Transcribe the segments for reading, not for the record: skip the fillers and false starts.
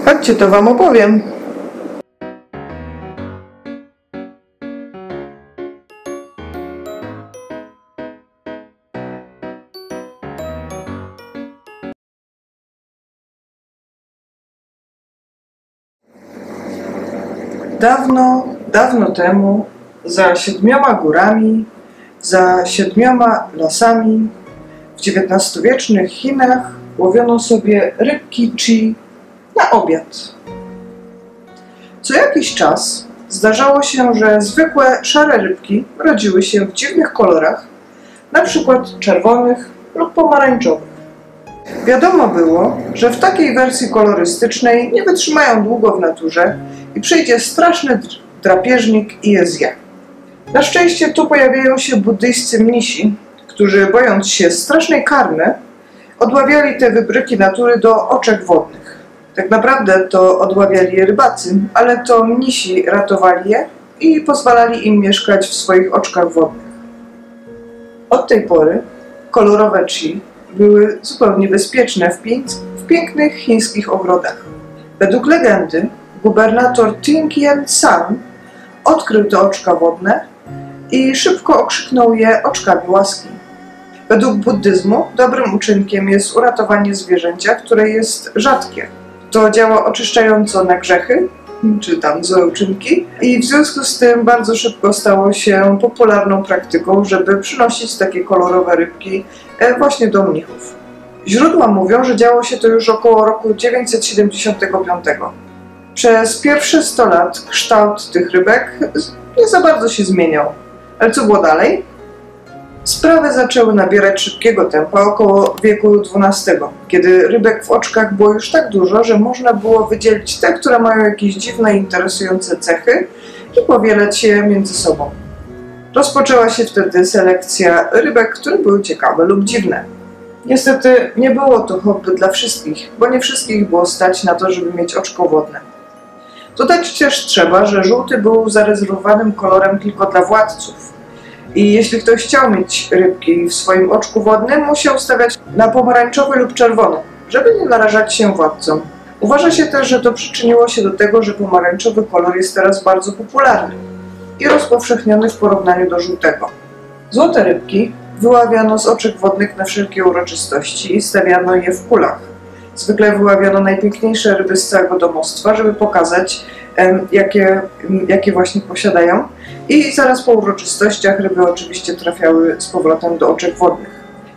Chodźcie, to wam opowiem. Dawno, dawno temu, za 7 górami, za 7 lasami, w XIX-wiecznych Chinach łowiono sobie rybki chi na obiad. Co jakiś czas zdarzało się, że zwykłe szare rybki rodziły się w dziwnych kolorach, na przykład czerwonych lub pomarańczowych. Wiadomo było, że w takiej wersji kolorystycznej nie wytrzymają długo w naturze i przyjdzie straszny drapieżnik i je zje. Na szczęście tu pojawiają się buddyjscy mnisi, którzy, bojąc się strasznej karmy, odławiali te wybryki natury do oczek wodnych. Tak naprawdę to odławiali je rybacy, ale to mnisi ratowali je i pozwalali im mieszkać w swoich oczkach wodnych. Od tej pory kolorowe chi były zupełnie bezpieczne w pięknych chińskich ogrodach. Według legendy gubernator Tingyan San odkrył te oczka wodne i szybko okrzyknął je oczkami łaski. Według buddyzmu dobrym uczynkiem jest uratowanie zwierzęcia, które jest rzadkie. To działa oczyszczająco na grzechy, czy tam złe uczynki, i w związku z tym bardzo szybko stało się popularną praktyką, żeby przynosić takie kolorowe rybki właśnie do mnichów. Źródła mówią, że działo się to już około roku 975. Przez pierwsze 100 lat kształt tych rybek nie za bardzo się zmieniał. Ale co było dalej? Sprawy zaczęły nabierać szybkiego tempa około wieku XII, kiedy rybek w oczkach było już tak dużo, że można było wydzielić te, które mają jakieś dziwne, interesujące cechy i powielać je między sobą. Rozpoczęła się wtedy selekcja rybek, które były ciekawe lub dziwne. Niestety nie było to hobby dla wszystkich, bo nie wszystkich było stać na to, żeby mieć oczko wodne. Dodać też trzeba, że żółty był zarezerwowanym kolorem tylko dla władców. I jeśli ktoś chciał mieć rybki w swoim oczku wodnym, musiał stawiać na pomarańczowy lub czerwony, żeby nie narażać się władcom. Uważa się też, że to przyczyniło się do tego, że pomarańczowy kolor jest teraz bardzo popularny i rozpowszechniony w porównaniu do żółtego. Złote rybki wyławiano z oczek wodnych na wszelkie uroczystości i stawiano je w kulach. Zwykle wyławiano najpiękniejsze ryby z całego domostwa, żeby pokazać, jakie właśnie posiadają. I zaraz po uroczystościach ryby oczywiście trafiały z powrotem do oczek wodnych.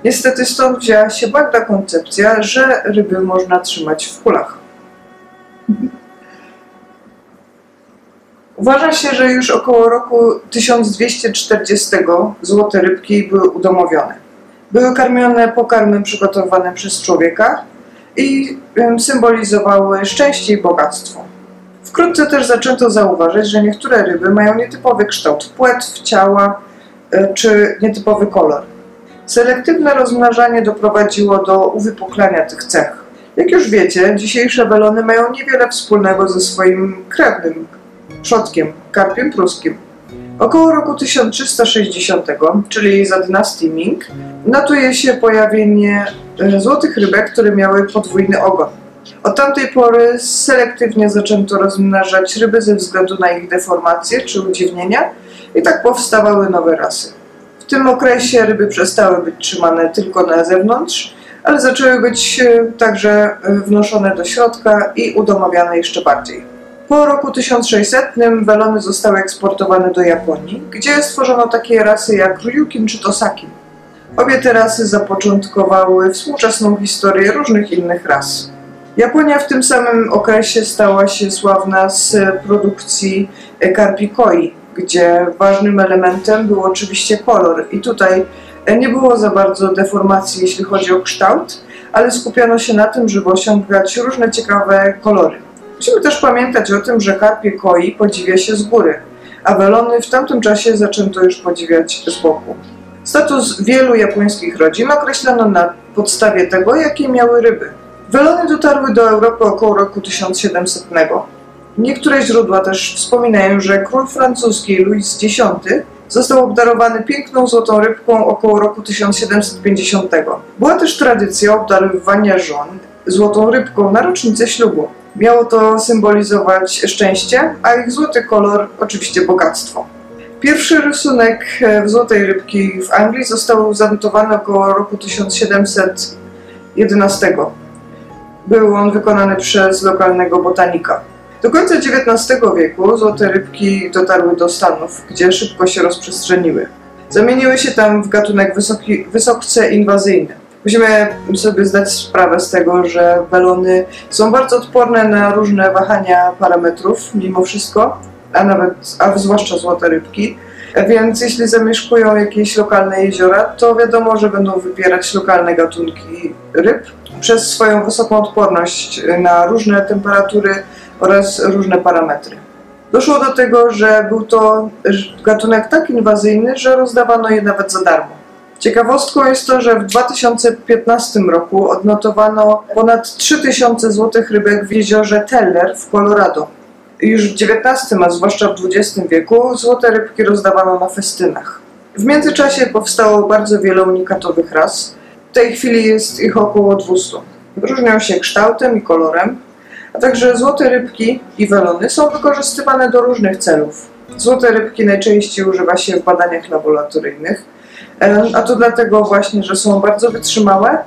Niestety stąd wzięła się błędna koncepcja, że ryby można trzymać w kulach. Uważa się, że już około roku 1240 złote rybki były udomowione. Były karmione pokarmem przygotowanym przez człowieka i symbolizowały szczęście i bogactwo. Wkrótce też zaczęto zauważyć, że niektóre ryby mają nietypowy kształt płetw, ciała czy nietypowy kolor. Selektywne rozmnażanie doprowadziło do uwypuklania tych cech. Jak już wiecie, dzisiejsze welony mają niewiele wspólnego ze swoim krewnym przodkiem, karpiem pruskim. Około roku 1360, czyli za dynastii Ming, notuje się pojawienie złotych rybek, które miały podwójny ogon. Od tamtej pory selektywnie zaczęto rozmnażać ryby ze względu na ich deformacje czy udziwnienia i tak powstawały nowe rasy. W tym okresie ryby przestały być trzymane tylko na zewnątrz, ale zaczęły być także wnoszone do środka i udomawiane jeszcze bardziej. Po roku 1600 welony zostały eksportowane do Japonii, gdzie stworzono takie rasy jak Ryukin czy Tosakin. Obie te rasy zapoczątkowały współczesną historię różnych innych ras. Japonia w tym samym okresie stała się sławna z produkcji karpi koi, gdzie ważnym elementem był oczywiście kolor i tutaj nie było za bardzo deformacji, jeśli chodzi o kształt, ale skupiano się na tym, żeby osiągać różne ciekawe kolory. Musimy też pamiętać o tym, że karpie koi podziwia się z góry, a welony w tamtym czasie zaczęto już podziwiać z boku. Status wielu japońskich rodzin określono na podstawie tego, jakie miały ryby. Welony dotarły do Europy około roku 1700. Niektóre źródła też wspominają, że król francuski Louis X Został obdarowany piękną złotą rybką około roku 1750. Była też tradycja obdarowywania żon złotą rybką na rocznicę ślubu. Miało to symbolizować szczęście, a ich złoty kolor oczywiście bogactwo. Pierwszy rysunek złotej rybki w Anglii został zanotowany około roku 1711. Był on wykonany przez lokalnego botanika. Do końca XIX wieku złote rybki dotarły do Stanów, gdzie szybko się rozprzestrzeniły. Zamieniły się tam w gatunek wysoce inwazyjny. Musimy sobie zdać sprawę z tego, że welony są bardzo odporne na różne wahania parametrów, mimo wszystko, a zwłaszcza złote rybki. Więc jeśli zamieszkują jakieś lokalne jeziora, to wiadomo, że będą wybierać lokalne gatunki ryb przez swoją wysoką odporność na różne temperatury oraz różne parametry. Doszło do tego, że był to gatunek tak inwazyjny, że rozdawano je nawet za darmo. Ciekawostką jest to, że w 2015 roku odnotowano ponad 3000 złotych rybek w jeziorze Teller w Colorado. Już w XIX, a zwłaszcza w XX wieku, złote rybki rozdawano na festynach. W międzyczasie powstało bardzo wiele unikatowych ras. W tej chwili jest ich około 200. Różnią się kształtem i kolorem, a także złote rybki i welony są wykorzystywane do różnych celów. Złote rybki najczęściej używa się w badaniach laboratoryjnych, a to dlatego właśnie, że są bardzo wytrzymałe,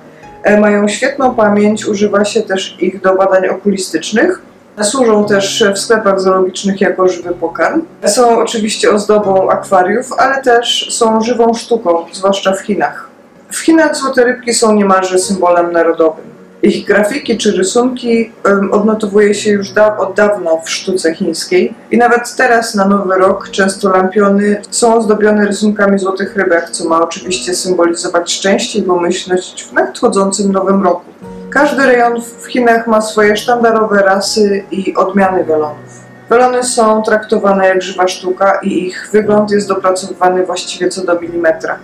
mają świetną pamięć, używa się też ich do badań okulistycznych. Służą też w sklepach zoologicznych jako żywy pokarm. Są oczywiście ozdobą akwariów, ale też są żywą sztuką, zwłaszcza w Chinach. W Chinach złote rybki są niemalże symbolem narodowym. Ich grafiki czy rysunki odnotowuje się już od dawna w sztuce chińskiej i nawet teraz na Nowy Rok często lampiony są ozdobione rysunkami złotych rybek, co ma oczywiście symbolizować szczęście i pomyślność w nadchodzącym Nowym Roku. Każdy rejon w Chinach ma swoje sztandarowe rasy i odmiany welonów. Welony są traktowane jak żywa sztuka i ich wygląd jest dopracowywany właściwie co do milimetra.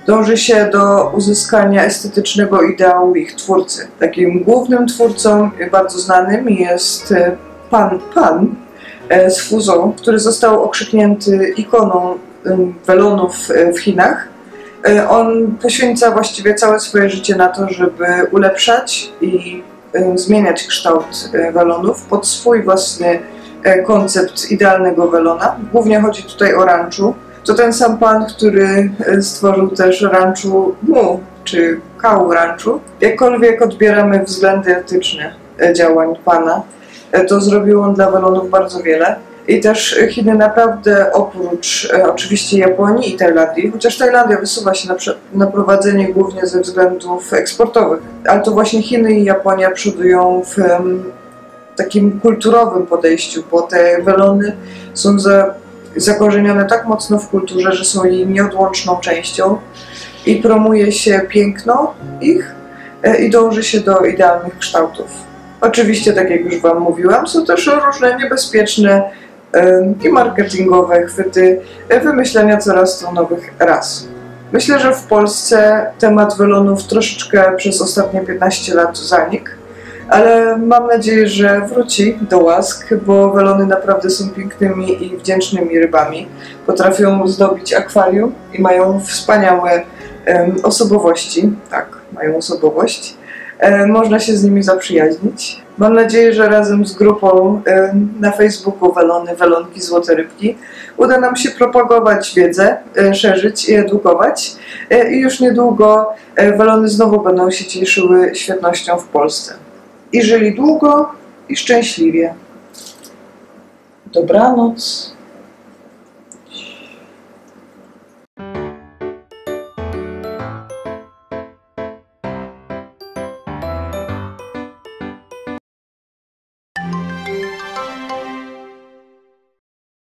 Dąży się do uzyskania estetycznego ideału ich twórcy. Takim głównym twórcą, bardzo znanym, jest Pan z Fuzhou, który został okrzyknięty ikoną welonów w Chinach. On poświęca właściwie całe swoje życie na to, żeby ulepszać i zmieniać kształt welonów pod swój własny koncept idealnego welona. Głównie chodzi tutaj o ranczu. To ten sam pan, który stworzył też ranczu Mu, czy Cow Ranchu. Jakkolwiek odbieramy względy etyczne działań pana, to zrobił on dla welonów bardzo wiele. I też Chiny naprawdę oprócz oczywiście Japonii i Tajlandii, chociaż Tajlandia wysuwa się na prowadzenie głównie ze względów eksportowych, ale to właśnie Chiny i Japonia przodują w takim kulturowym podejściu, bo te welony są zakorzenione tak mocno w kulturze, że są jej nieodłączną częścią i promuje się piękno ich i dąży się do idealnych kształtów. Oczywiście, tak jak już Wam mówiłam, są też różne niebezpieczne i marketingowe chwyty wymyślania coraz to nowych ras. Myślę, że w Polsce temat welonów troszeczkę przez ostatnie 15 lat zanikł, ale mam nadzieję, że wróci do łask, bo welony naprawdę są pięknymi i wdzięcznymi rybami. Potrafią zdobić akwarium i mają wspaniałe osobowości. Tak, mają osobowość. Można się z nimi zaprzyjaźnić. Mam nadzieję, że razem z grupą na Facebooku Welonki Złote Rybki uda nam się propagować wiedzę, szerzyć i edukować. I już niedługo welony znowu będą się cieszyły świetnością w Polsce. I żyli długo i szczęśliwie. Dobranoc.